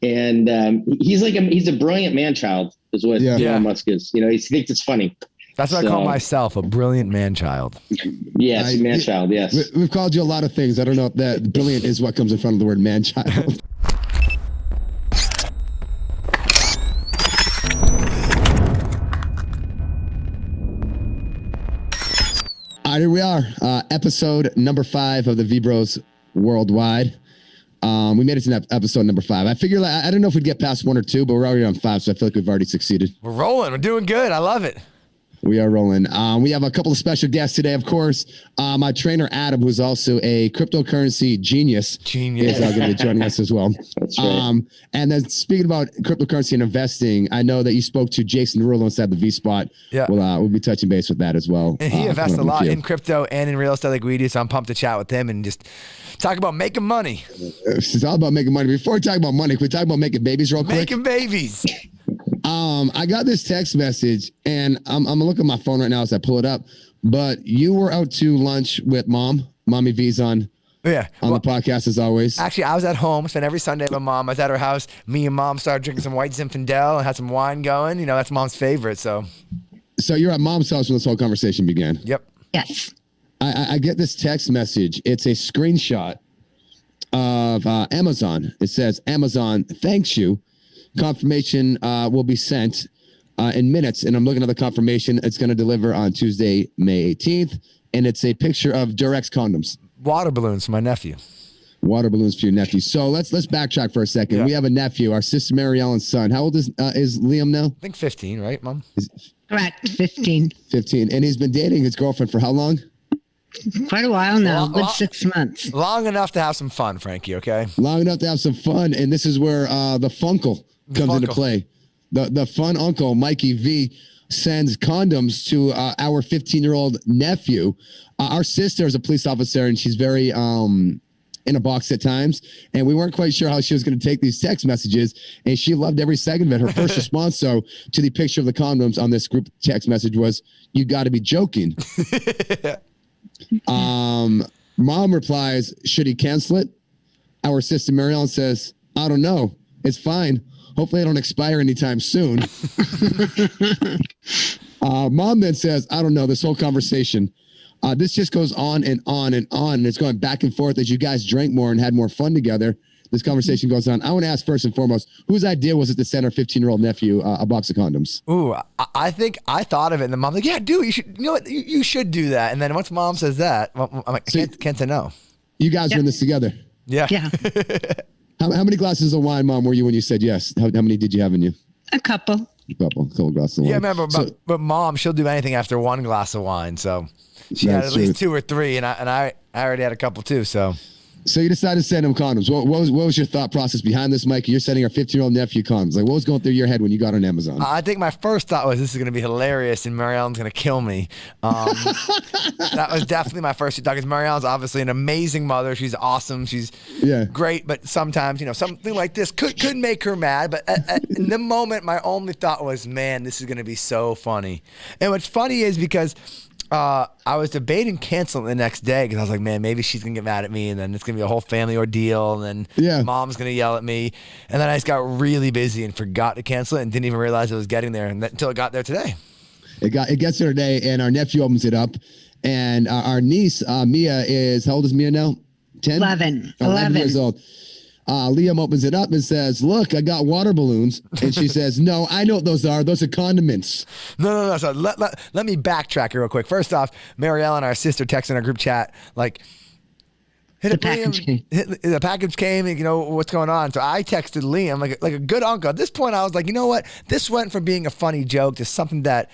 And he's a brilliant man-child is what Elon Musk is. He thinks it's funny. That's what I call myself, a brilliant man-child. Yes, man-child, yes. We've called you a lot of things. I don't know if that brilliant is what comes in front of the word man-child. All right, here we are. Episode number 5 of the V-Bros Worldwide. We made it to episode number 5. I figure I don't know if we'd get past 1 or 2, but we're already on 5, so I feel like we've already succeeded. We're rolling. We're doing good. I love it. We are rolling. We have a couple of special guests today, of course. My trainer, Adam, who's also a cryptocurrency genius, is going to be joining us as well. That's right. And then speaking about cryptocurrency and investing, I know that you spoke to Jason Derulo inside the V-Spot. Yeah. We'll be touching base with that as well. And he invests a lot in crypto and in real estate like we do, so I'm pumped to chat with him and just talk about making money. It's all about making money. Before we talk about money, can we talk about making babies real quick? Making babies. I got this text message, and I'm looking at my phone right now as I pull it up. But you were out to lunch with Mommy V's on the podcast as always. Actually, I was at home. Spent every Sunday with my mom. I was at her house. Me and Mom started drinking some White Zinfandel and had some wine going. That's Mom's favorite. So you're at Mom's house when this whole conversation began. Yep. Yes. I get this text message. It's a screenshot of Amazon. It says, "Amazon thanks you. Confirmation will be sent in minutes." And I'm looking at the confirmation. It's going to deliver on Tuesday, May 18th. And it's a picture of Durex condoms. Water balloons for my nephew. Water balloons for your nephew. So let's backtrack for a second. Yeah. We have a nephew, our sister Mary Ellen's son. How old is Liam now? I think 15, right, Mom? Correct, 15. 15. And he's been dating his girlfriend for how long? Quite a while now, good 6 months. Long enough to have some fun, Frankie, okay? Long enough to have some fun. And this is where the funcle comes into play. The fun uncle, Mikey V, sends condoms to our 15-year-old nephew. Our sister is a police officer, and she's very in a box at times. And we weren't quite sure how she was going to take these text messages. And she loved every second of it. Her first response, though, to the picture of the condoms on this group text message was, "You got to be joking." Mom replies, "Should he cancel it?" Our sister Mary Ellen says, "I don't know. It's fine. Hopefully I don't expire anytime soon." Mom then says, "I don't know, this whole conversation. This just goes on and on and on. And it's going back and forth as you guys drank more and had more fun together. This conversation goes on. I want to ask first and foremost, whose idea was it to send our 15-year-old nephew a box of condoms?" Ooh, I think I thought of it, and the mom's like, "Yeah, dude, you should. You know what? You should do that." And then once Mom says that, I'm like, can't say no. You guys were in this together. Yeah. Yeah. How many glasses of wine, Mom, were you when you said yes? How many did you have in you? A couple. A couple glasses of wine. Yeah, remember, but Mom, she'll do anything after one glass of wine. So she had at least 2 or 3, and I already had a couple too. So you decided to send him condoms. What was your thought process behind this, Mikey? You're sending our 15-year-old nephew condoms. Like, what was going through your head when you got on Amazon? I think my first thought was, this is going to be hilarious, and Mary Ellen's going to kill me. That was definitely my first thought, because Mary Ellen's obviously an amazing mother. She's awesome. She's great, but sometimes, something like this could make her mad. But in the moment, my only thought was, man, this is going to be so funny. And what's funny is because I was debating canceling the next day, because I was like, man, maybe she's going to get mad at me, and then it's going to be a whole family ordeal, and then Mom's going to yell at me. And then I just got really busy and forgot to cancel it and didn't even realize it was getting there until it got there today. It gets there today, and our nephew opens it up. And our niece, Mia, how old is Mia now? 10? 11 years old. Liam opens it up and says, "Look, I got water balloons." And she says, "No, I know what those are. Those are condiments." No. So let me backtrack real quick. First off, Mary Ellen, our sister, texted in our group chat, like, the package came, what's going on? So I texted Liam like a good uncle. At this point, I was like, you know what? This went from being a funny joke to something that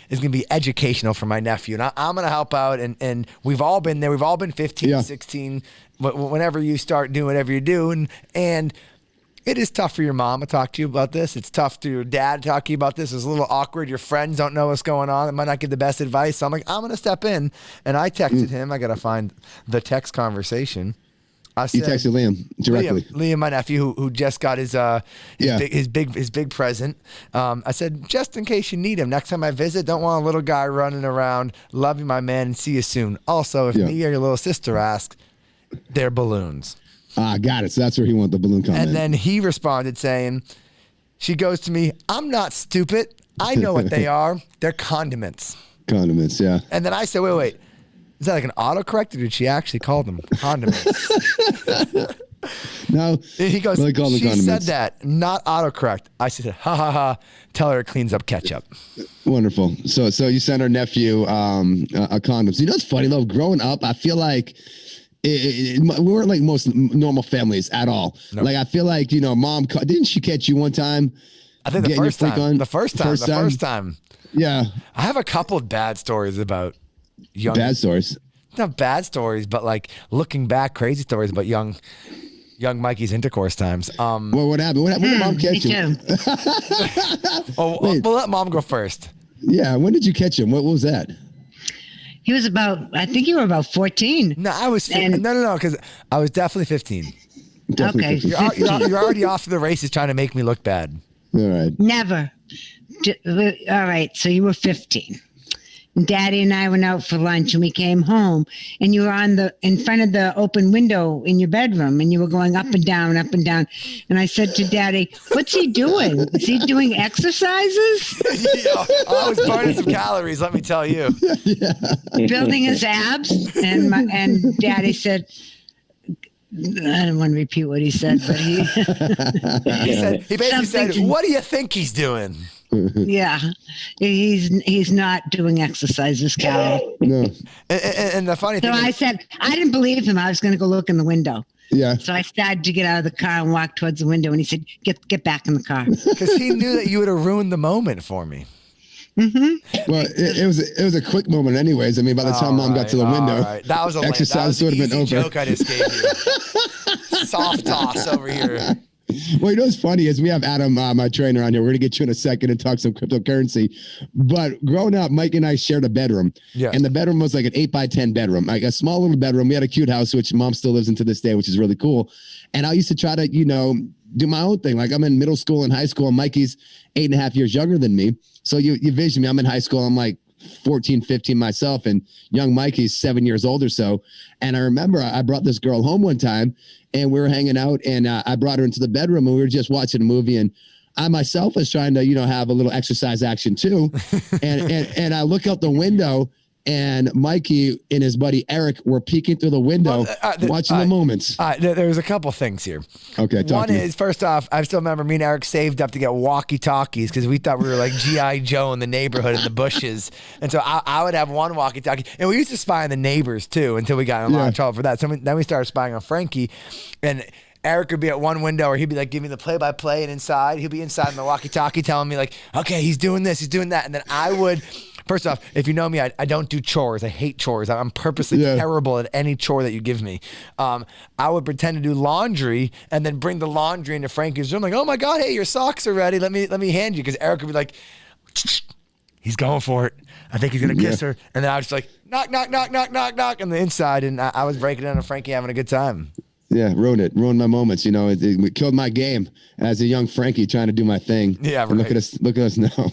is going to be educational for my nephew. And I'm going to help out. And we've all been there. We've all been 15, 16, whenever you start doing whatever you're doing. And it is tough for your mom to talk to you about this. It's tough for your dad to talk to you about this. It's a little awkward. Your friends don't know what's going on. They might not give the best advice. So I'm like, I'm going to step in. And I texted him. I got to find the text conversation. You texted Liam directly. Liam, my nephew, who just got his big present. I said, just in case you need him, next time I visit, don't want a little guy running around. Love you, my man, and see you soon. Also, if me or your little sister ask, they're balloons. Got it. So that's where he wanted the balloon comment. And then he responded saying, she goes to me, I'm not stupid. I know what they are. They're condiments. Condiments, yeah. And then I said, wait. Is that like an autocorrect, or did she actually call them condiments? No. He goes, really call them she condiments. said that, not autocorrect. I said, ha ha ha. Tell her it cleans up ketchup. Wonderful. So you sent our nephew a condoms. You know what's funny though? Growing up, I feel like we weren't like most normal families at all. Nope. Like I feel like, you know, mom, didn't she catch you one time? I think the first time. Yeah. I have a couple of bad stories about bad stories. Not bad stories, but like looking back, crazy stories about young Mikey's intercourse times. Well, what happened? When did mom catch you? We'll let mom go first. Yeah. When did you catch him? What was that? He was I think you were about 14. No, I was, no, because I was definitely 15. Definitely okay. 15. You're already off to the races trying to make me look bad. All right. Never. All right. So you were 15. Daddy and I went out for lunch and we came home and you were in front of the open window in your bedroom and you were going up and down, up and down. And I said to Daddy, what's he doing? Is he doing exercises? I was burning some calories, let me tell you. Yeah. Building his abs. And Daddy said, I don't want to repeat what he said, but he basically said, what do you think he's doing? Yeah, he's not doing exercises, Carol. No. And the funny thing I said, I didn't believe him. I was going to go look in the window. Yeah. So I started to get out of the car and walk towards the window. And he said, get back in the car. Because he knew that you would have ruined the moment for me. Mm-hmm. Well, it was a quick moment anyways. I mean, by the time mom got to the window, that was a exercise would have been over. Joke I just gave you. Soft toss over here. Well, you know what's funny is we have Adam, my trainer, on here. We're going to get you in a second and talk some cryptocurrency. But growing up, Mike and I shared a bedroom. Yeah. And the bedroom was like an 8x10 bedroom, like a small little bedroom. We had a cute house, which mom still lives in to this day, which is really cool. And I used to try to, you know, do my own thing. Like I'm in middle school and high school, and Mikey's 8.5 years younger than me. So you vision me. I'm in high school. I'm like 14, 15 myself, and young Mikey's 7 years old or so. And I remember I brought this girl home one time and we were hanging out, and I brought her into the bedroom and we were just watching a movie, and I myself was trying to, you know, have a little exercise action too. and I look out the window, and Mikey and his buddy Eric were peeking through the window, watching the moments. There's a couple things here. Okay. One is, first off, I still remember me and Eric saved up to get walkie-talkies because we thought we were like G.I. Joe in the neighborhood in the bushes. And so I would have one walkie-talkie. And we used to spy on the neighbors too until we got in a lot of trouble for that. So then we started spying on Frankie. And Eric would be at one window, or he'd be like giving me the play-by-play, and inside, he'd be inside in the walkie-talkie telling me like, okay, he's doing this, he's doing that. And then I would... First off, if you know me, I don't do chores. I hate chores. I'm purposely terrible at any chore that you give me. I would pretend to do laundry and then bring the laundry into Frankie's room. Like, oh my God, hey, your socks are ready. Let me hand you. Because Eric would be like, he's going for it. I think he's gonna kiss her. And then I was just like, knock, knock, knock, knock, knock, knock on the inside. And I was breaking into Frankie having a good time. Yeah, ruined my moments. You know, it killed my game as a young Frankie trying to do my thing. Yeah, right. And look at us now.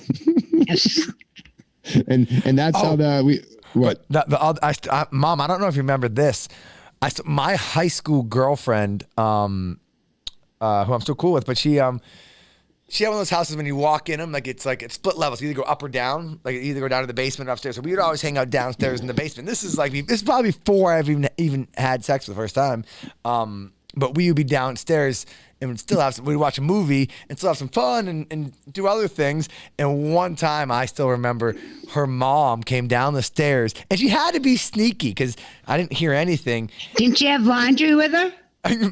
and that's how Mom, I don't know if you remember this. My high school girlfriend, who I'm still cool with, but she had one of those houses when you walk in them, like it's split levels. You either go up or down, like you either go down to the basement or upstairs. So we would always hang out downstairs in the basement. This is probably before I've even had sex for the first time. But we would be downstairs and we'd watch a movie and still have some fun and do other things. And one time I still remember her mom came down the stairs, and she had to be sneaky because I didn't hear anything. Didn't you have laundry with her?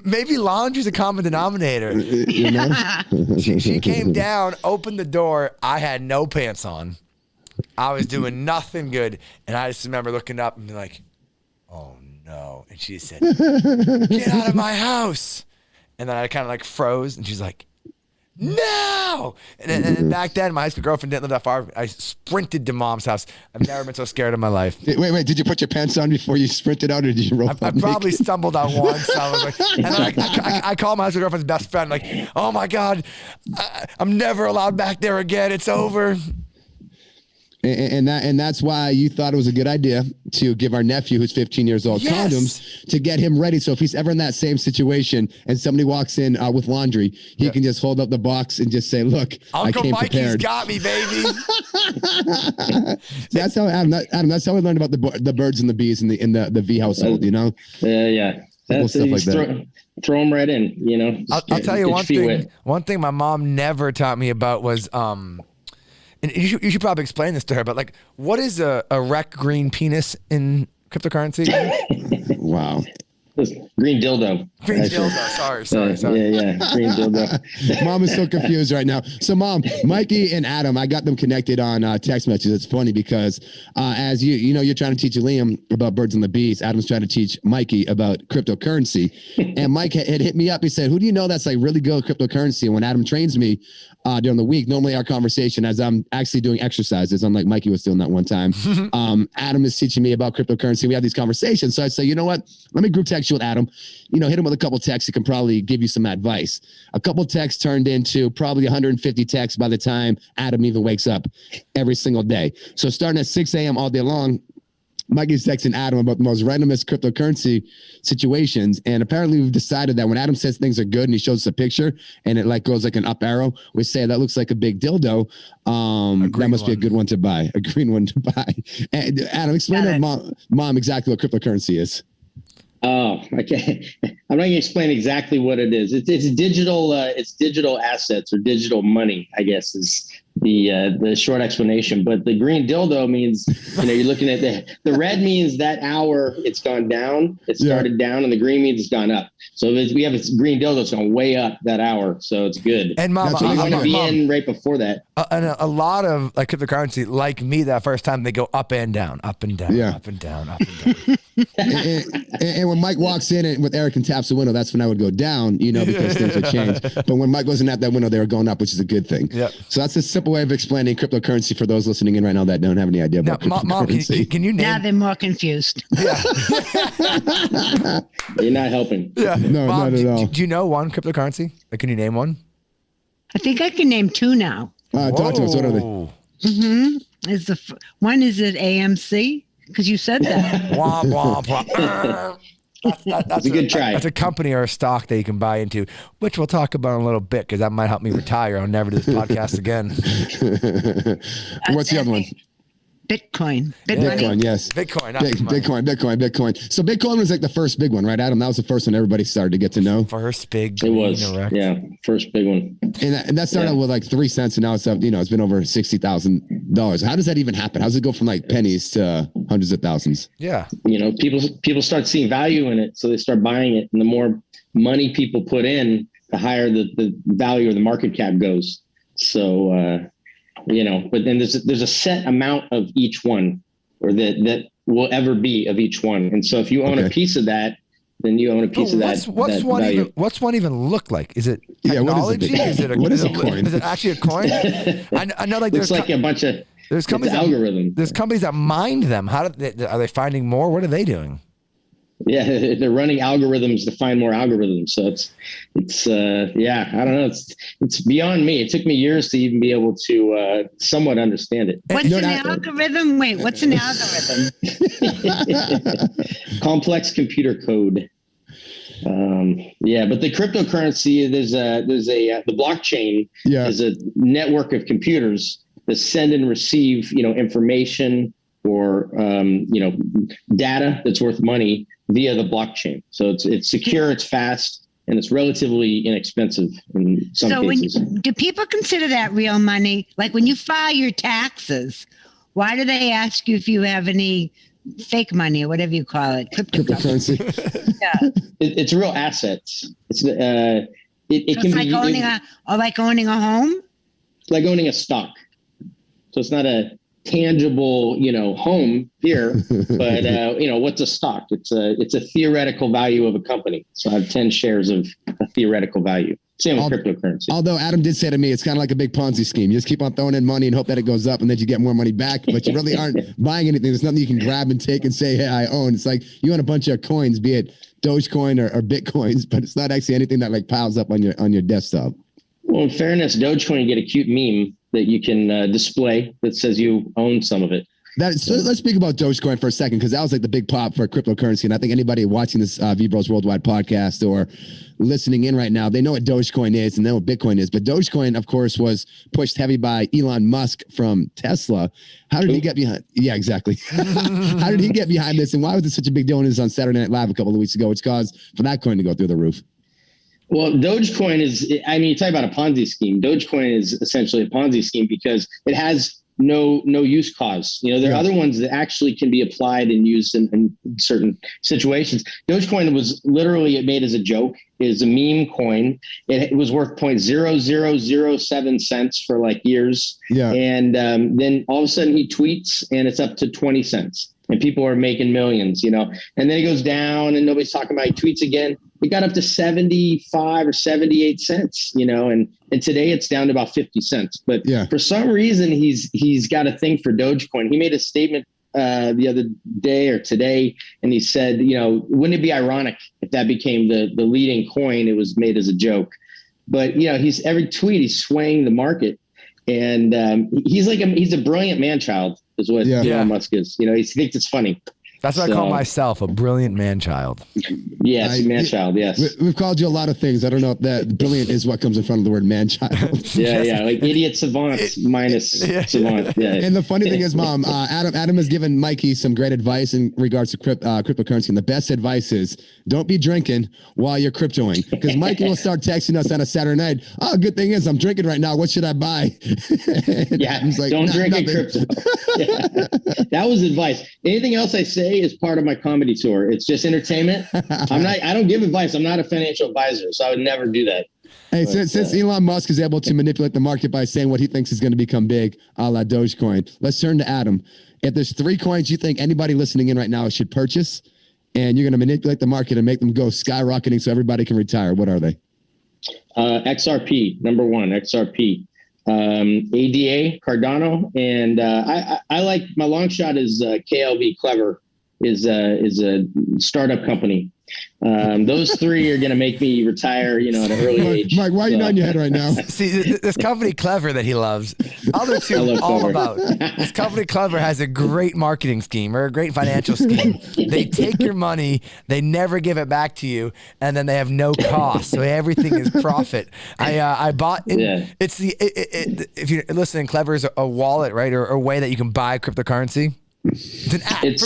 Maybe laundry's a common denominator. You know? She came down, opened the door. I had no pants on. I was doing nothing good. And I just remember looking up and being like, oh no. And she said, get out of my house. And then I kind of like froze, and she's like, no. And back then, my high school girlfriend didn't live that far. I sprinted to mom's house. I've never been so scared in my life. Wait. Did you put your pants on before you sprinted out, or did you roll? I probably stumbled on one. So I was like, and then I called my high school girlfriend's best friend, like, oh my God, I'm never allowed back there again. It's over. And that's why you thought it was a good idea to give our nephew, who's 15 years old, condoms to get him ready. So if he's ever in that same situation and somebody walks in with laundry, he can just hold up the box and just say, "Look, Uncle I came Mikey's prepared." got me, baby. That's how Adam. That's how we learned about the birds and the bees in the V household. You know. Yeah. That's stuff like that. Throw them right in. You know. I'll tell you one thing. One thing my mom never taught me about was and you should probably explain this to her, but like, what is a rec green penis in cryptocurrency? Wow. Green dildo. Green dildo. Sorry. Yeah. Green dildo. Mom is so confused right now. So, Mom, Mikey and Adam, I got them connected on text messages. It's funny because as you're trying to teach Liam about birds and the bees. Adam's trying to teach Mikey about cryptocurrency. And Mike had hit me up. He said, "Who do you know that's like really good at cryptocurrency?" And when Adam trains me during the week, normally our conversation as I'm actually doing exercises, unlike Mikey was doing that one time, Adam is teaching me about cryptocurrency. We have these conversations. So I say, you know what? Let me group text you with Adam. Hit him with a couple texts. He can probably give you some advice. A couple texts turned into probably 150 texts by the time Adam even wakes up every single day. So starting at 6 a.m. all day long, Mikey's texting Adam about the most randomest cryptocurrency situations. And apparently we've decided that when Adam says things are good and he shows us a picture and it like goes like an up arrow, we say that looks like a big dildo. That must be a good one to buy, a green one to buy. And Adam, explain to mom exactly what cryptocurrency is. Oh, okay. I'm not going to explain exactly what it is. It's digital. It's digital assets or digital money, I guess, is the short explanation. But the green dildo means, you're looking at the red means that hour it's gone down. It started down, and the green means it's gone up. So if we have a green dildo, it's going way up that hour. So it's good. And Mom, you want to be in right before that. And a lot of like cryptocurrency, like me, that first time they go up and down, up and down, up and down, up and down. and when Mike walks in and with Eric and taps the window, that's when I would go down, because things would change. But when Mike wasn't at that window, they were going up, which is a good thing. Yeah. So that's a simple way of explaining cryptocurrency for those listening in right now that don't have any idea about cryptocurrency. Mom, can you name? Now they're more confused. Yeah. You're not helping. Yeah. No, Mom, not at all. Do you know one cryptocurrency? Like, can you name one? I think I can name two now. Talk to us. What are they? One is at AMC because you said that. Womp, womp, womp. That's a good try. That's a company or a stock that you can buy into, which we'll talk about in a little bit because that might help me retire. I'll never do this podcast again. What's the other one? Bitcoin. Bitcoin, yes. Bitcoin. Bitcoin. So Bitcoin was like the first big one, right, Adam? That was the first one everybody started to get to know. First big. It was. Erect. Yeah, first big one. And that started with like 3 cents, and now it's up. It's been over $60,000. How does that even happen? How does it go from like pennies to hundreds of thousands? Yeah. People start seeing value in it, so they start buying it, and the more money people put in, the higher the value or the market cap goes. So. But then there's a set amount of each one, or that will ever be of each one. And so if you own a piece of that, then you own a piece of that. What's one even look like? Is it technology? What is a coin? Is it actually a coin? I know like there's like a bunch of algorithms. There's companies that mine them. Are they finding more? What are they doing? Yeah, they're running algorithms to find more algorithms. So it's I don't know. It's beyond me. It took me years to even be able to somewhat understand it. What's an algorithm? Wait, what's an algorithm? Complex computer code. But the cryptocurrency, the blockchain is a network of computers that send and receive, information or data that's worth money via the blockchain. So it's secure, it's fast, and it's relatively inexpensive in some cases. Do people consider that real money? Like when you file your taxes, why do they ask you if you have any fake money or whatever you call it? Cryptocurrency. Yeah. It's real assets. It's it so can it's be like owning a home? Like owning a stock. So it's not a tangible, home here, but what's a stock? It's a theoretical value of a company. So I have 10 shares of a theoretical value. Same with cryptocurrency. Although Adam did say to me, it's kind of like a big Ponzi scheme. You just keep on throwing in money and hope that it goes up and that you get more money back, but you really aren't buying anything. There's nothing you can grab and take and say, hey, I own. It's like you own a bunch of coins, be it Dogecoin or Bitcoins, but it's not actually anything that like piles up on your desktop. Well, in fairness, Dogecoin, you get a cute meme that you can display that says you own some of it. So let's speak about Dogecoin for a second, because that was like the big pop for cryptocurrency. And I think anybody watching this Vibros Worldwide podcast or listening in right now, they know what Dogecoin is and they know what Bitcoin is. But Dogecoin, of course, was pushed heavy by Elon Musk from Tesla. How did he get behind? Yeah, exactly. How did he get behind this? And why was it such a big deal? And it was on Saturday Night Live a couple of weeks ago, which caused for that coin to go through the roof. Well, Dogecoin is, I mean, you talk about a Ponzi scheme. Dogecoin is essentially a Ponzi scheme because it has no use cause. You know, there are other ones that actually can be applied and used in certain situations. Dogecoin was literally made as a joke. It is a meme coin. It was worth 0.0007 cents for like years. Yeah. And then all of a sudden he tweets and it's up to 20 cents and people are making millions, you know, and then it goes down and nobody's talking about it. He tweets again. It got up to 75 or 78 cents, you know, and today it's down to about 50 cents. But for some reason, he's got a thing for Dogecoin. He made a statement the other day or today, and he said, you know, wouldn't it be ironic if that became the leading coin? It was made as a joke. But, you know, every tweet, he's swaying the market. And he's a brilliant man-child is what Elon Musk is. You know, he thinks it's funny. That's what I call myself, a brilliant man-child. Yes, man-child, yes. We've called you a lot of things. I don't know if that brilliant is what comes in front of the word man-child. yeah, like idiot savant minus savant. Yeah. And the funny thing is, Mom, Adam has given Mikey some great advice in regards to cryptocurrency. And the best advice is don't be drinking while you're cryptoing. Because Mikey will start texting us on a Saturday night. Oh, good thing is I'm drinking right now. What should I buy? Like, don't drink in crypto. That was advice. Anything else I say is part of my comedy tour. It's just entertainment. I don't give advice. I'm not a financial advisor, so I would never do that. Hey, since Elon Musk is able to manipulate the market by saying what he thinks is going to become big, a la Dogecoin, let's turn to Adam. If there's 3 coins you think anybody listening in right now should purchase, and you're going to manipulate the market and make them go skyrocketing so everybody can retire, what are they? XRP, number 1, XRP. ADA, Cardano, and I like, my long shot is KLV, Clever, is a startup company. Those 3 are going to make me retire, you know, at an early age. Mike, why are you nodding your head right now? See, this company Clever that he loves, other 2 all Clever. About. This company Clever has a great marketing scheme or a great financial scheme. They take your money, they never give it back to you, and then they have no cost. So everything is profit. I bought it. It's if you're listening, Clever is a wallet, right, or a way that you can buy cryptocurrency. It's an app. It's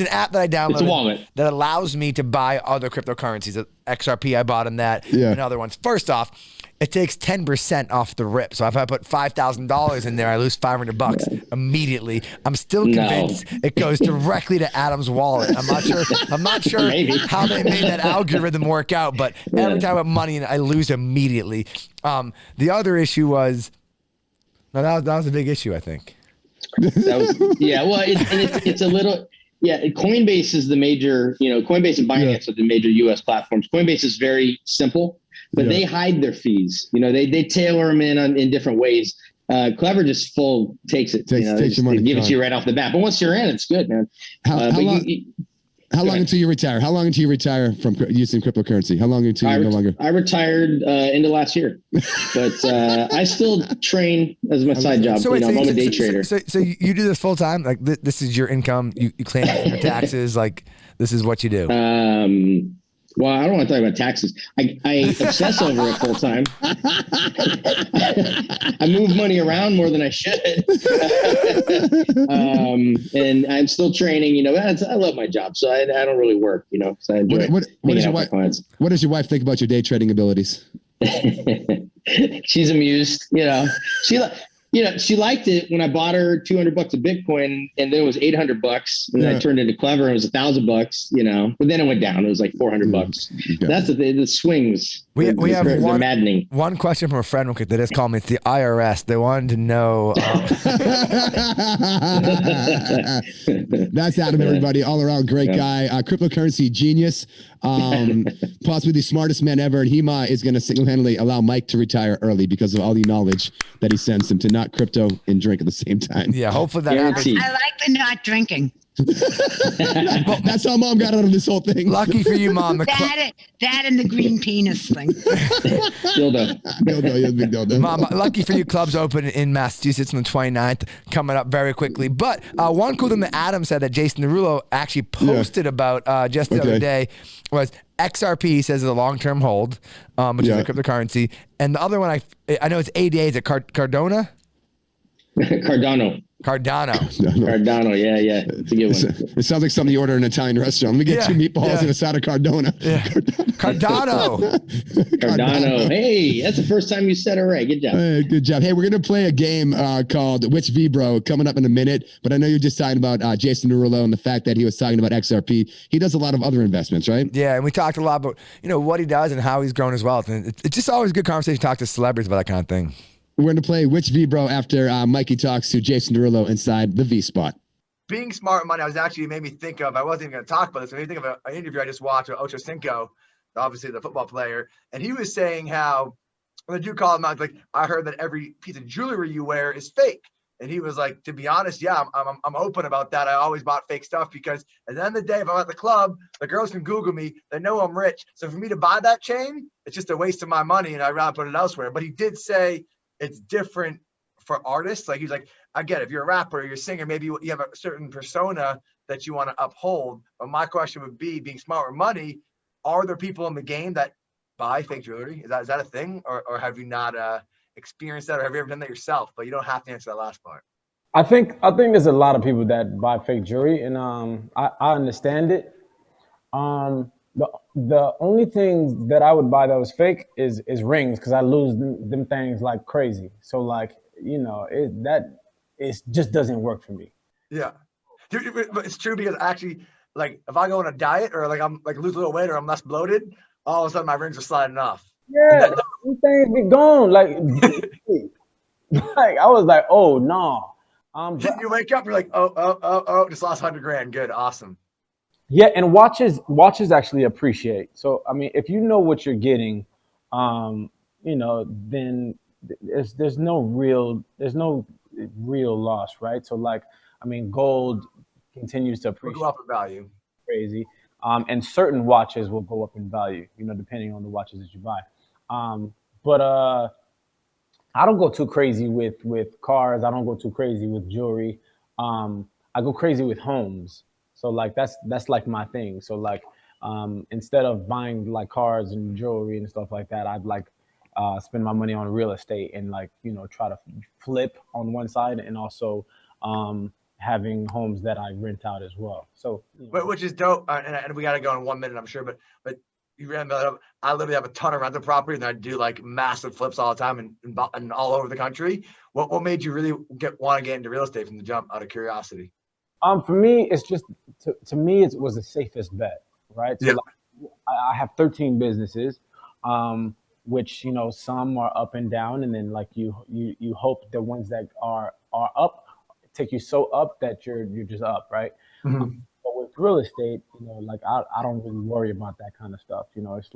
an app that I downloaded. It's a wallet that allows me to buy other cryptocurrencies. XRP, I bought in that, and other ones. First off, it takes 10% off the rip. So if I put $5,000 in there, I lose $500 immediately. I'm still convinced it goes directly to Adam's wallet. I'm not sure how they made that algorithm work out, but every time I put money in, I lose immediately. The other issue was, that was a big issue, I think. It's a little, Coinbase is the major, you know, Coinbase and Binance are the major US platforms. Coinbase is very simple, but they hide their fees. You know, they tailor them in different ways. Clever just takes it, takes your money, give it to you right off the bat. But once you're in, it's good, man. How long until you retire? How long until you retire from using cryptocurrency? How long until you no longer? I retired into last year, but I still train as my side job. I'm a day trader. So you do this full time? Like this is your income? You claim your taxes? Like this is what you do? Well, I don't want to talk about taxes. I obsess over it full time. I move money around more than I should. And I'm still training, you know, I love my job. So I don't really work, you know, so I enjoy what does your wife think about your day trading abilities? She's amused, you know, she liked it when I bought her $200 of Bitcoin, and then it was $800, and then I turned it into Clever, and it was $1,000, you know. But then it went down; it was like $400. That's the swings. We have they're maddening. One question from a friend that just called me. It's the IRS. They wanted to know. That's Adam, everybody. All around great guy, cryptocurrency genius, possibly the smartest man ever. And he is going to single-handedly allow Mike to retire early because of all the knowledge that he sends him to not crypto and drink at the same time. Yeah, hopefully that happens. I like the not drinking. Well, that's how mom got out of this whole thing. Lucky for you, mom. That and the green penis thing. Dildo. Yeah, big dildo. Mom, lucky for you, clubs open in Massachusetts on the 29th, coming up very quickly. But one cool thing that Adam said that Jason Derulo actually posted about just the other day was XRP says is a long-term hold, which is a cryptocurrency. And the other one, I know it's ADA. Is it Cardano? Cardano, yeah. It's a good one. It sounds like something you order in an Italian restaurant. Let me get 2 meatballs and a side of Cardona. Yeah. Cardano. Hey, that's the first time you said it right. Good job. Good job. Hey, we're going to play a game called Which Vibro coming up in a minute. But I know you're just talking about Jason Derulo and the fact that he was talking about XRP. He does a lot of other investments, right? Yeah, and we talked a lot about, what he does and how he's grown his wealth. And it's just always a good conversation to talk to celebrities about that kind of thing. We're going to play Which Vibro after Mikey talks to Jason Derulo inside the V spot. Being smart money, made me think of, I wasn't even going to talk about this, but I think of an interview I just watched with Ocho Cinco, obviously the football player, and he was saying how, when the dude called him out, like, I heard that every piece of jewelry you wear is fake. And he was like, to be honest, I'm open about that. I always bought fake stuff because at the end of the day, if I'm at the club, the girls can Google me. They know I'm rich. So for me to buy that chain, it's just a waste of my money, and I'd rather put it elsewhere. But he did say it's different for artists. Like, he's like, I get it. If you're a rapper or you're a singer, maybe you have a certain persona that you want to uphold. But my question would be, being smart with money, are there people in the game that buy fake jewelry? Is that a thing? Or have you not experienced that? Or have you ever done that yourself? But you don't have to answer that last part. I think there's a lot of people that buy fake jewelry, and I understand it. The only thing that I would buy that was fake is rings, because I lose them things like crazy. So like, it just doesn't work for me. Yeah, but it's true, because actually, like, if I go on a diet or like I'm like lose a little weight or I'm less bloated, all of a sudden my rings are sliding off. Yeah, these things be gone. Like, like I was like, oh no. You wake up, you're like, oh, just lost $100,000. Good, awesome. Yeah, and watches actually appreciate. So I mean, if you know what you're getting, then there's no real loss, right? So like, I mean, gold continues to appreciate. Go up in value. Crazy. And certain watches will go up in value, depending on the watches that you buy. But I don't go too crazy with cars. I don't go too crazy with jewelry. I go crazy with homes. So like that's like my thing. So like instead of buying like cars and jewelry and stuff like that, I'd like spend my money on real estate and like try to flip on one side, and also having homes that I rent out as well. So which is dope. And we got to go in 1 minute, I'm sure. But you ran that up. I literally have a ton of rental property, and I do like massive flips all the time and all over the country. What made you really want to get into real estate from the jump, out of curiosity? For me, it's just to me it was the safest bet, right? So like, I have 13 businesses, which some are up and down, and then like you hope the ones that are up take you so up that you're just up, right? Mm-hmm. But with real estate, like I don't really worry about that kind of stuff. It's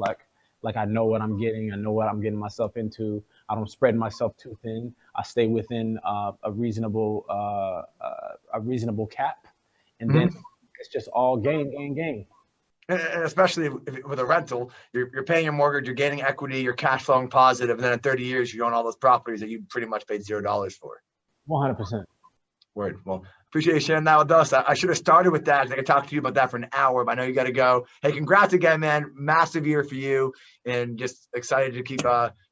like I know what I'm getting. I know what I'm getting myself into. I don't spread myself too thin. I stay within a reasonable cap, and then it's just all gain. And especially with a rental, you're paying your mortgage, you're gaining equity, you're cash flowing positive, and then in 30 years you own all those properties that you pretty much paid $0 for. 100%. Word. Well, appreciate you sharing that with us. I should have started with that. I could talk to you about that for an hour, but I know you got to go. Hey, congrats again, man. Massive year for you, and just excited to keep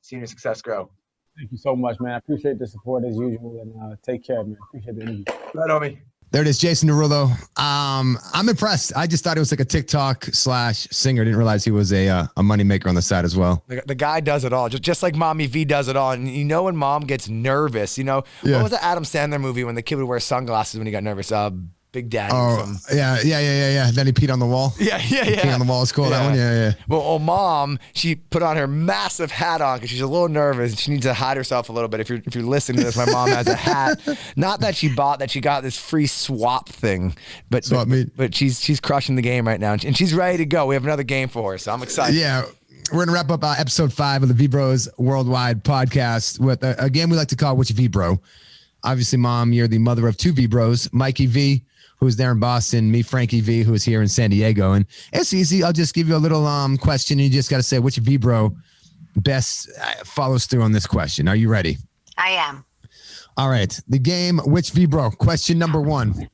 seeing your success grow. Thank you so much, man. I appreciate the support as usual, and take care, man. Appreciate the interview. Right on me. There it is, Jason Derulo. I'm impressed. I just thought it was like a TikTok/singer. Didn't realize he was a moneymaker on the side as well. The guy does it all, just like Mommy V does it all. And when mom gets nervous, what was the Adam Sandler movie when the kid would wear sunglasses when he got nervous? Big Daddy. Oh, yeah. Then he peed on the wall. Yeah. Peed on the wall is cool. Yeah. That one, yeah. Well, mom, she put on her massive hat on because she's a little nervous. She needs to hide herself a little bit. If you're listening to this, my mom has a hat. Not that she bought that, she got this free swap thing. But she's crushing the game right now, and she's ready to go. We have another game for her, so I'm excited. Yeah. We're going to wrap up episode 5 of the V-Bros Worldwide podcast with a game we like to call Which V-Bro. Obviously, Mom, you're the mother of 2 V-Bros, Mikey V, who's there in Boston, me, Frankie V, who's here in San Diego. And it's easy. I'll just give you a little question. You just got to say which V-bro best follows through on this question. Are you ready? I am. All right. The game, which V-bro? Question number 1.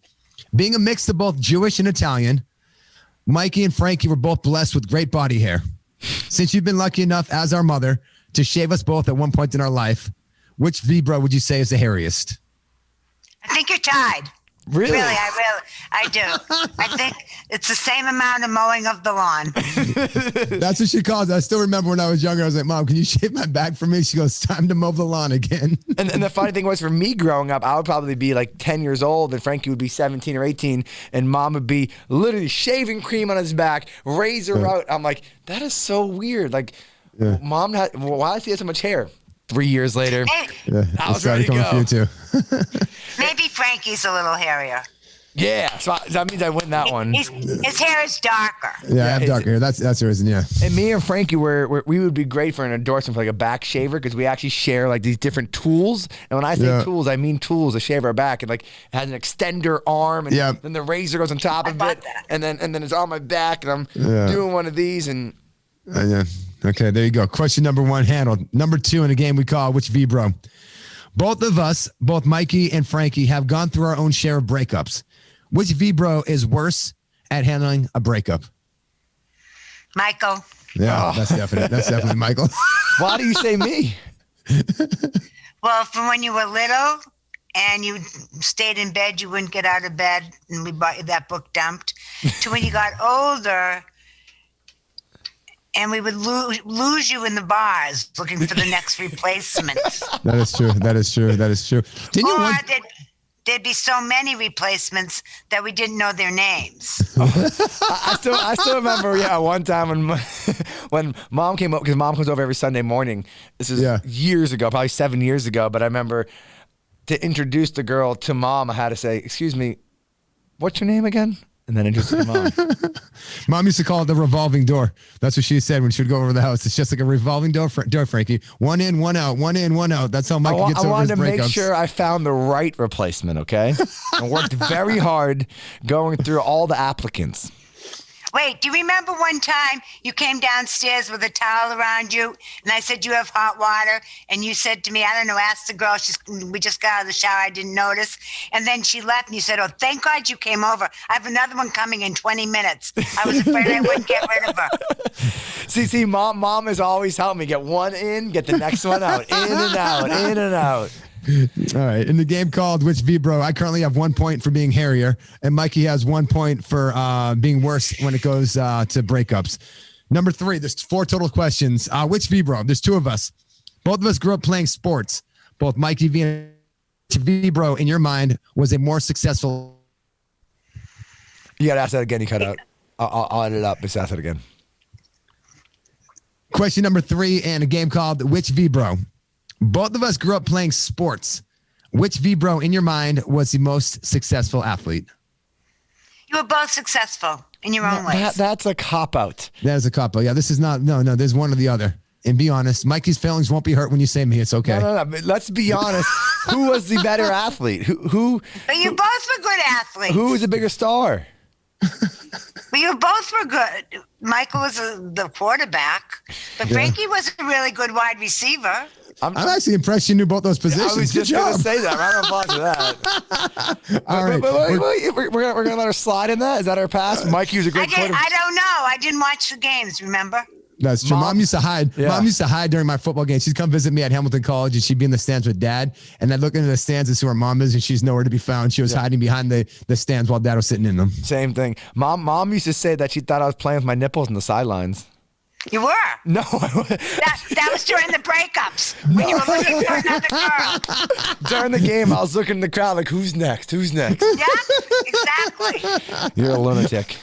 Being a mix of both Jewish and Italian, Mikey and Frankie were both blessed with great body hair. Since you've been lucky enough as our mother to shave us both at one point in our life, which V-bro would you say is the hairiest? I think you're tied. Really? I do. I think it's the same amount of mowing of the lawn. That's what she calls it. I still remember when I was younger, I was like, Mom, can you shave my back for me? She goes, time to mow the lawn again. And the funny thing was, for me growing up, I would probably be like 10 years old and Frankie would be 17 or 18 and Mom would be literally shaving cream on his back, razor out. I'm like, that is so weird. Like, Mom, why does he have so much hair? 3 years later, I was ready to go. Too. Maybe Frankie's a little hairier. Yeah, so that means I win that one. His hair is darker. Yeah, I have darker hair. That's the reason, yeah. And me and Frankie we would be great for an endorsement for like a back shaver because we actually share like these different tools. And when I say tools, I mean tools to shave our back. And like it has an extender arm and then the razor goes on top of it. And then it's on my back and I'm doing one of these and Okay, there you go. Question number 1 handled. Number 2 in a game we call Which V-Bro? Both of us, both Mikey and Frankie, have gone through our own share of breakups. Which V-Bro is worse at handling a breakup? Michael. Yeah, that's definitely Michael. Why do you say me? Well, from when you were little and you stayed in bed, you wouldn't get out of bed, and we bought you that book dumped, to when you got older and we would lose you in the bars looking for the next replacement. That is true. There'd be so many replacements that we didn't know their names. I still remember, one time when Mom came up, because Mom comes over every Sunday morning. This is years ago, probably 7 years ago, but I remember to introduce the girl to Mom, I had to say, excuse me, what's your name again? And then introduce Mom. Mom used to call it the revolving door. That's what she said when she would go over the house. It's just like a revolving door, Frankie. One in, one out, one in, one out. That's how Mikey gets over his breakups. I wanted to make sure I found the right replacement, okay? I worked very hard going through all the applicants. Wait, do you remember one time you came downstairs with a towel around you and I said, you have hot water? And you said to me, I don't know, ask the girl. We just got out of the shower. I didn't notice. And then she left and you said, oh, thank God you came over. I have another one coming in 20 minutes. I was afraid I wouldn't get rid of her. See, Mom has always helped me get one in, get the next one out, in and out, in and out. All right. In the game called Which V-Bro, I currently have 1 point for being hairier, and Mikey has 1 point for being worse when it goes to breakups. Number 3, there's 4 total questions. Which V-Bro? There's 2 of us. Both of us grew up playing sports. Both Mikey V and V-Bro, in your mind, was a more successful. You got to ask that again. You cut out. I'll edit it up. Just ask it again. Question number 3 in a game called Which V-Bro? Both of us grew up playing sports. Which V-Bro, in your mind, was the most successful athlete? You were both successful in your own ways. That's a cop-out. That is a cop-out. Yeah, this is not. No, there's one or the other. And be honest, Mikey's feelings won't be hurt when you say me. It's okay. No. Let's be honest. Who was the better athlete? Who? But you both were good athletes. Who was the bigger star? Well, you both were good. Michael was the quarterback, but Frankie was a really good wide receiver. I'm actually impressed you knew both those positions. I was just going to say that. Round of applause for that. All right. Wait, we're going to let her slide in that? Is that our pass? Mikey was a great quarterback. I don't know. I didn't watch the games, remember? That's true. Mom used to hide. Yeah. Mom used to hide during my football games. She'd come visit me at Hamilton College, and she'd be in the stands with Dad. And I'd look into the stands and see where Mom is, and she's nowhere to be found. She was hiding behind the stands while Dad was sitting in them. Same thing. Mom used to say that she thought I was playing with my nipples on the sidelines. You were? No. that was during the breakups when you were looking for another girl. During the game, I was looking in the crowd like, who's next? Who's next? Yeah, exactly. You're a lunatic.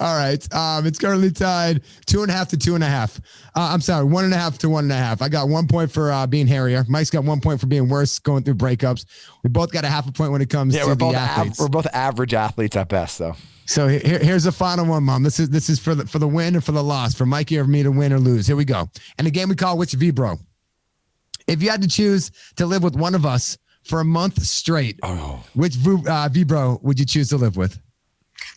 All right. It's currently tied 2.5 to 2.5. I'm sorry, 1.5 to 1.5. I got 1 point for being hairier. Mike's got 1 point for being worse, going through breakups. We both got a 0.5 point when it comes to the athletes. We're both average athletes at best, though. So here's the final one, Mom. This is for the win or for the loss, for Mikey or me to win or lose. Here we go. And a game we call Which V-Bro. If you had to choose to live with one of us for a month straight, which Vibro would you choose to live with?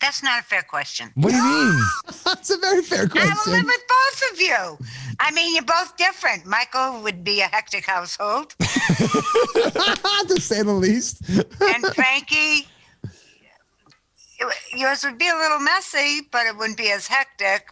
That's not a fair question. What do you mean? That's a very fair question. I will live with both of you. I mean, you're both different. Michael would be a hectic household. To say the least. And Frankie, yours would be a little messy, but it wouldn't be as hectic.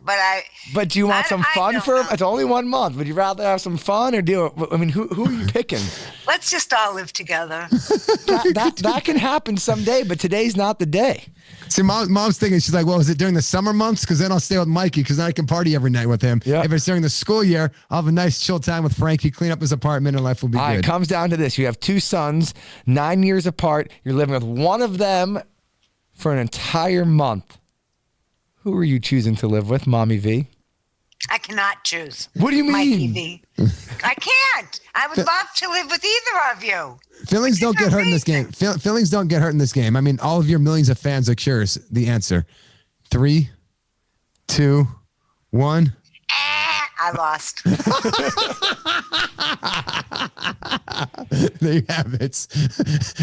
But do you want some fun for him? It's only 1 month. Would you rather have some fun or do it? I mean, who are you picking? Let's just all live together. that can happen someday, but today's not the day. See, mom's thinking, she's like, well, is it during the summer months? Because then I'll stay with Mikey because then I can party every night with him. Yeah. If it's during the school year, I'll have a nice chill time with Frankie, clean up his apartment, and life will be good. It comes down to this. You have 2 sons, 9 years apart. You're living with one of them for an entire month. Who are you choosing to live with, Mommy V? I cannot choose. What do you mean? Mikey V. I can't. I would love to live with either of you. Feelings don't get hurt in this game. Feelings don't get hurt in this game. I mean, all of your millions of fans are curious. The answer. 3, 2, 1. I lost. There you have it.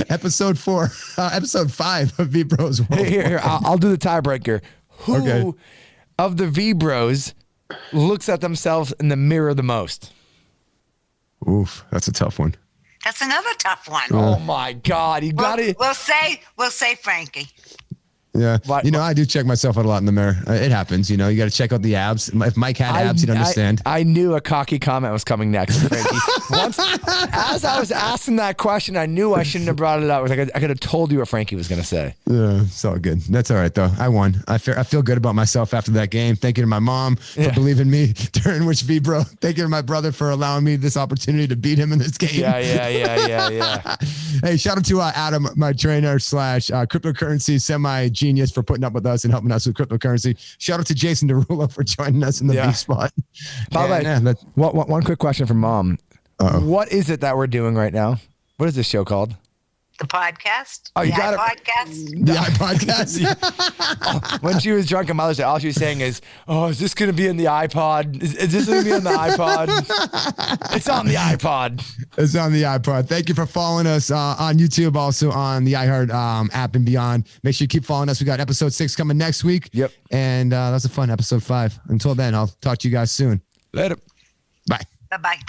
Episode 5 of V-Bros World. Here, I'll do the tiebreaker. Who of the V-Bros looks at themselves in the mirror the most? Oof, that's a tough one. That's another tough one. Oh my God, you got it. We'll say Frankie. Yeah, I do check myself out a lot in the mirror. It happens, you got to check out the abs. If Mike had abs, you'd understand. I knew a cocky comment was coming next, Frankie. As I was asking that question, I knew I shouldn't have brought it up. I could have told you what Frankie was going to say. Yeah, it's all good. That's all right, though. I won. I feel good about myself after that game. Thank you to my mom for believing in me during which V-Bro. Thank you to my brother for allowing me this opportunity to beat him in this game. Yeah. Hey, shout out to Adam, my trainer / cryptocurrency semi-genius for putting up with us and helping us with cryptocurrency. Shout out to Jason Derulo for joining us in the V spot. By the way, one quick question from Mom. What is it that we're doing right now? What is this show called? The podcast. Oh, you got it. Podcast. The iPodcast. When she was drunk on Mother's Day, all she was saying is, is this going to be in the iPod? Is this going to be on the iPod? It's on the iPod. It's on the iPod. Thank you for following us on YouTube, also on the iHeart app and beyond. Make sure you keep following us. We got episode 6 coming next week. Yep. And that was a fun episode 5. Until then, I'll talk to you guys soon. Later. Bye. Bye-bye.